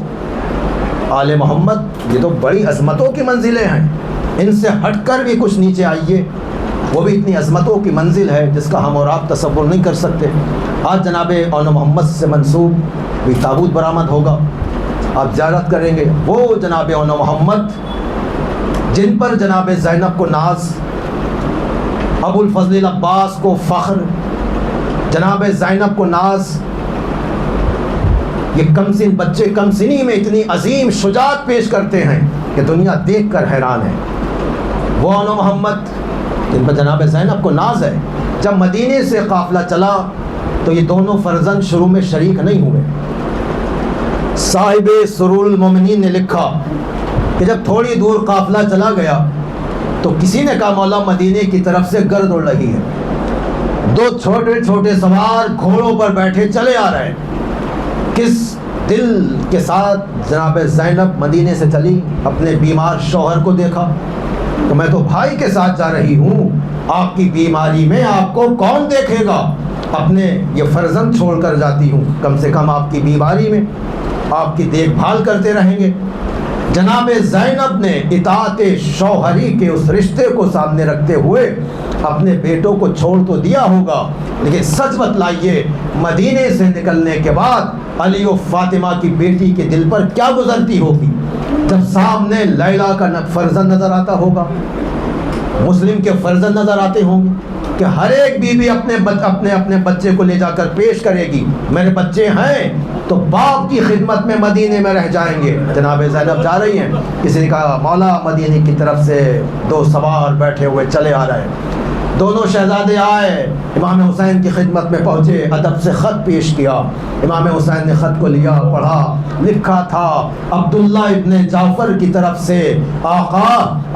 آل محمد، یہ تو بڑی عظمتوں کی منزلیں ہیں۔ ان سے ہٹ کر بھی کچھ نیچے آئیے، وہ بھی اتنی عظمتوں کی منزل ہے جس کا ہم اور آپ تصور نہیں کر سکتے۔ آج جناب اون محمد سے منسوب بھی تابوت برآمد ہوگا، آپ زیارت کریں گے، وہ جناب اون محمد جن پر جناب زینب کو ناز، ابو الفضل عباس کو فخر، جناب زینب کو ناز، یہ کم سن بچے کم سنی میں اتنی عظیم شجاعت پیش کرتے ہیں کہ دنیا دیکھ کر حیران ہے۔ وہ آن محمد جن پر جناب زینب کو ناز ہے، جب مدینے سے قافلہ چلا تو یہ دونوں فرزند شروع میں شریک نہیں ہوئے۔ صاحب سرور المومنین نے لکھا کہ جب تھوڑی دور قافلہ چلا گیا تو کسی نے کہا مولا مدینے کی طرف سے گرد اڑ رہی ہے، دو چھوٹے چھوٹے سوار گھوڑوں پر بیٹھے چلے آ رہے ہیں۔ کس دل کے ساتھ جناب زینب مدینے سے چلی، اپنے بیمار شوہر کو دیکھا تو میں تو بھائی کے ساتھ جا رہی ہوں، آپ کی بیماری میں آپ کو کون دیکھے گا، اپنے یہ فرزند چھوڑ کر جاتی ہوں، کم سے کم آپ کی بیماری میں آپ کی دیکھ بھال کرتے رہیں گے۔ جناب زینب نے اطاعت شوہری کے اس رشتے کو سامنے رکھتے ہوئے اپنے بیٹوں کو چھوڑ تو دیا ہوگا، لیکن سچ بتلائیے مدینے سے نکلنے کے بعد علی و فاطمہ کی بیٹی کے دل پر کیا گزرتی ہوگی جب سامنے لیلا کا فرزند نظر آتا ہوگا، مسلم کے فرزند نظر آتے ہوں گے کہ ہر ایک بیوی اپنے بچے کو لے جا کر پیش کرے گی، میرے بچے ہیں تو باپ کی خدمت میں مدینے میں رہ جائیں گے۔ جناب زینب جا رہی ہیں، کسی نے کہا مولا مدینے کی طرف سے دو سوار بیٹھے ہوئے چلے آ رہے ہیں۔ دونوں شہزادے آئے، امام حسین کی خدمت میں پہنچے، ادب سے خط پیش کیا۔ امام حسین نے خط کو لیا، پڑھا، لکھا تھا عبداللہ ابن جعفر کی طرف سے، آقا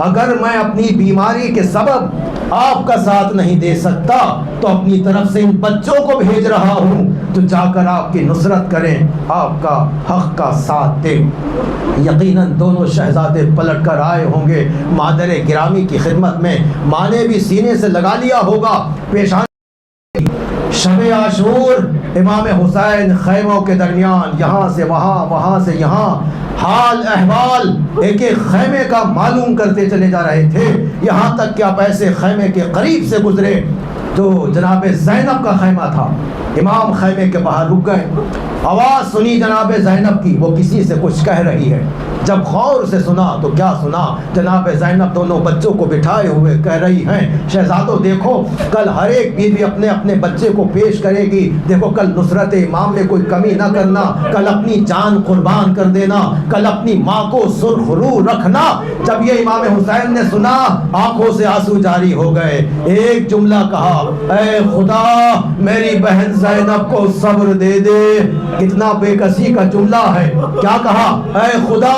اگر میں اپنی بیماری کے سبب آپ کا ساتھ نہیں دے سکتا تو اپنی طرف سے ان بچوں کو بھیج رہا ہوں تو جا کر آپ کی نصرت کریں، آپ کا حق کا ساتھ دیں۔ یقیناً دونوں شہزادے پلٹ کر آئے ہوں گے مادر گرامی کی خدمت میں، ماں نے بھی سینے سے لگا لیا ہوگا پیشانی۔ شب عاشور امام حسین خیموں کے درمیان یہاں سے وہاں، وہاں سے یہاں حال احوال ایک ایک خیمے کا معلوم کرتے چلے جا رہے تھے، یہاں تک کہ آپ ایسے خیمے کے قریب سے گزرے تو جناب زینب کا خیمہ تھا، امام خیمے کے باہر رک گئے، آواز سنی جناب زینب کی، وہ کسی سے کچھ کہہ رہی ہے۔ جب غور سے سنا تو کیا سنا، جناب زینب دونوں بچوں کو بٹھائے ہوئے کہہ رہی ہیں شہزادوں دیکھو کل ہر ایک بیوی اپنے اپنے بچے کو پیش کرے گی، دیکھو کل نصرت امام میں کوئی کمی نہ کرنا، کل اپنی جان قربان کر دینا، کل اپنی ماں کو سرخ رو رکھنا۔ جب یہ امام حسین نے سنا آنکھوں سے آنسو جاری ہو گئے، ایک جملہ کہا اے خدا میری بہن زینب کو صبر دے دے، کتنا بے کسی کا جملہ ہے، کیا کہا اے خدا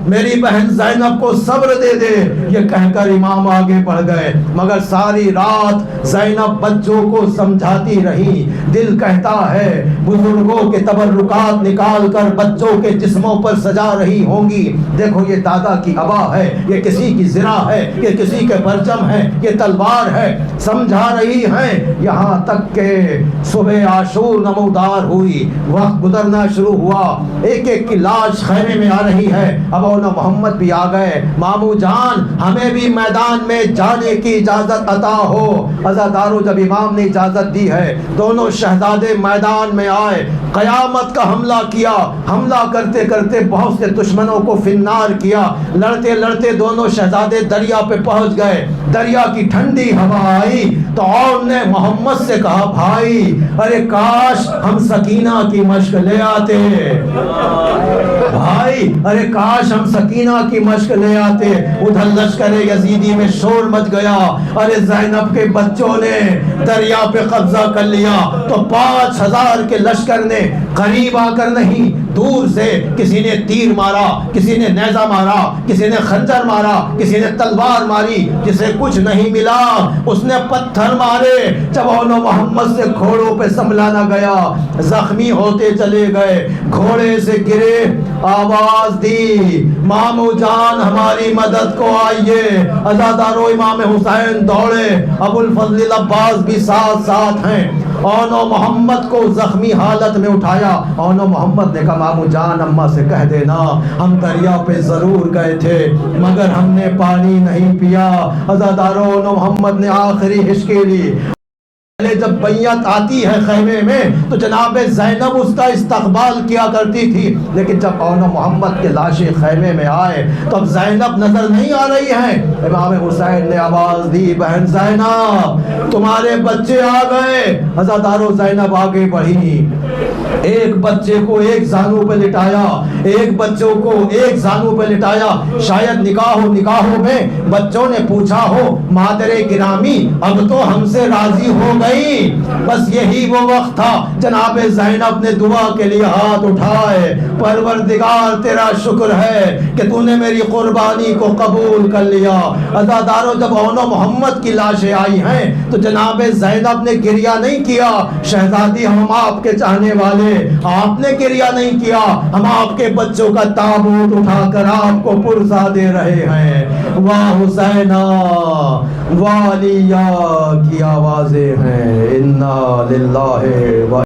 میری بہن زینب کو صبر دے دے، یہ کہہ کر امام آگے بڑھ گئے، مگر ساری رات زینب بچوں کو سمجھاتی رہی، دل کہتا ہے بزرگوں کے تبرکات نکال کر بچوں کے جسموں پر سجا رہی ہوں گی، دیکھو یہ دادا کی عبا ہے، یہ کسی کی زرہ ہے، یہ کسی کے پرچم ہے، یہ تلوار ہے، سمجھا رہی ہیں، یہاں تک کہ صبح عاشور نمودار ہوئی، وقت گزرنا شروع ہوا، ایک ایک کی لاش خیمے میں آ رہی ہے، اب اونا محمد بھی آ گئے، مامو جان ہمیں بھی میدان میں جانے کی اجازت عطا ہو۔ عزادارو جب امام نے اجازت دی ہے دونوں شہزادے میدان میں آئے، قیامت کا حملہ کیا، حملہ کرتے کرتے بہت سے دشمنوں کو فنار کیا، لڑتے لڑتے دونوں شہزادے دریا پہ پہنچ گئے، دریا کی ٹھنڈی ہوا آئی تو اور نے محمد سے کہا بھائی ارے کاش ہم سکینہ کی مشق لے آتے، بھائی ارے کاش ہم سکینہ کی مشق لے آتے۔ ادھر لشکر یزیدی میں شور مچ گیا، ارے زینب کے بچوں نے دریا پہ قبضہ کر لیا تو 5000 کے لشکر نے قریب آ کر نہیں دور سے کسی نے تیر مارا، کسی نے نیزہ مارا، کسی نے خنجر مارا، کسی نے تلوار ماری، جسے کچھ نہیں ملا اس نے پتھر مارے، جب اونو محمد سے گھوڑوں پہ سنبھالا گیا زخمی ہوتے چلے گئے، گھوڑے سے گرے، آواز دی مامو جان ہماری مدد کو آئیے، عزادارو امام حسین دوڑے، ابو الفضل عباس بھی ساتھ ساتھ ہیں، اونو محمد کو زخمی حالت میں اٹھایا، اونو محمد نے کہا مامو جان اماں سے کہہ دینا ہم دریا پہ ضرور گئے تھے مگر ہم نے پانی نہیں پیا۔ عزادارو اونو محمد نے آخری ہچکی لی، جب بیعت آتی ہے خیمے میں تو جناب زینب اس کا استقبال کیا کرتی تھی، لیکن جب اون محمد کے لاشیں خیمے میں آئے تو اب زینب نظر نہیں آ رہی ہیں۔ امام حسین نے آواز دی، بہن زینب تمہارے بچے آ گئے۔ عزادارو زینب آگے بڑھی، ایک بچے کو ایک زانو پہ لٹایا، ایک بچوں کو ایک زانو پہ لٹایا۔ شاید نکاحوں میں بچوں نے پوچھا ہو مادر گرامی اب تو ہم سے راضی ہو گئی، بس یہی وہ وقت تھا جناب زینب نے دعا کے لیے ہاتھ اٹھائے، پروردگار تیرا شکر ہے کہ تو نے میری قربانی کو قبول کر لیا۔ عزادارو جب اون محمد کی لاشیں آئی ہیں تو جناب زینب نے گریہ نہیں کیا، شہزادی ہم آپ کے چاہنے والے، آپ نے گریہ نہیں کیا، ہم آپ کے بچوں کا تابوت اٹھا کر آپ کو پرزا دے رہے ہیں۔ واہ حسینہ واہ علیہ کی آوازیں ہیں، انا للہ و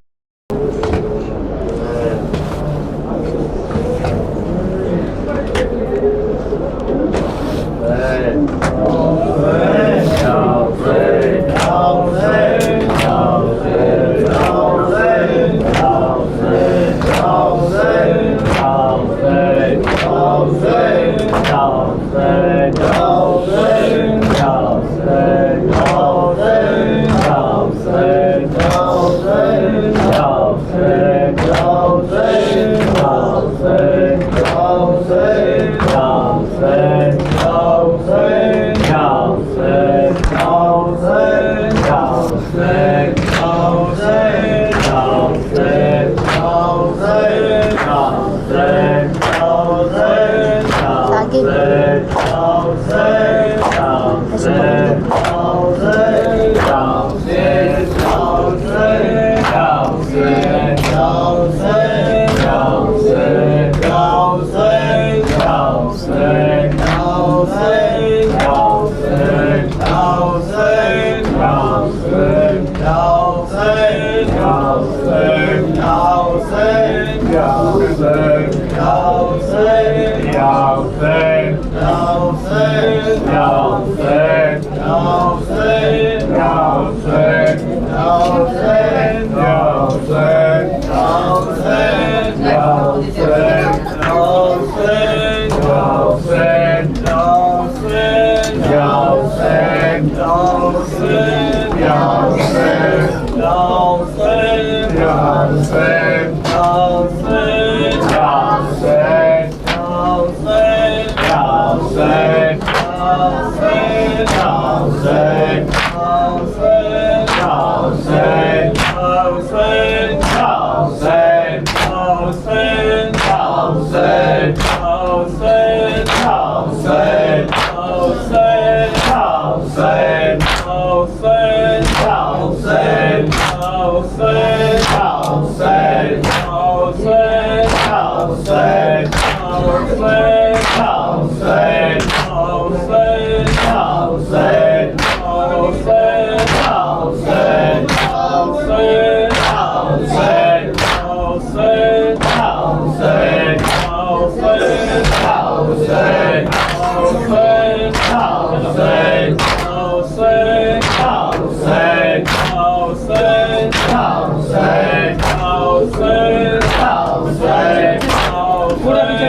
پورا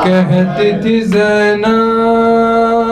کہتی تھی زینب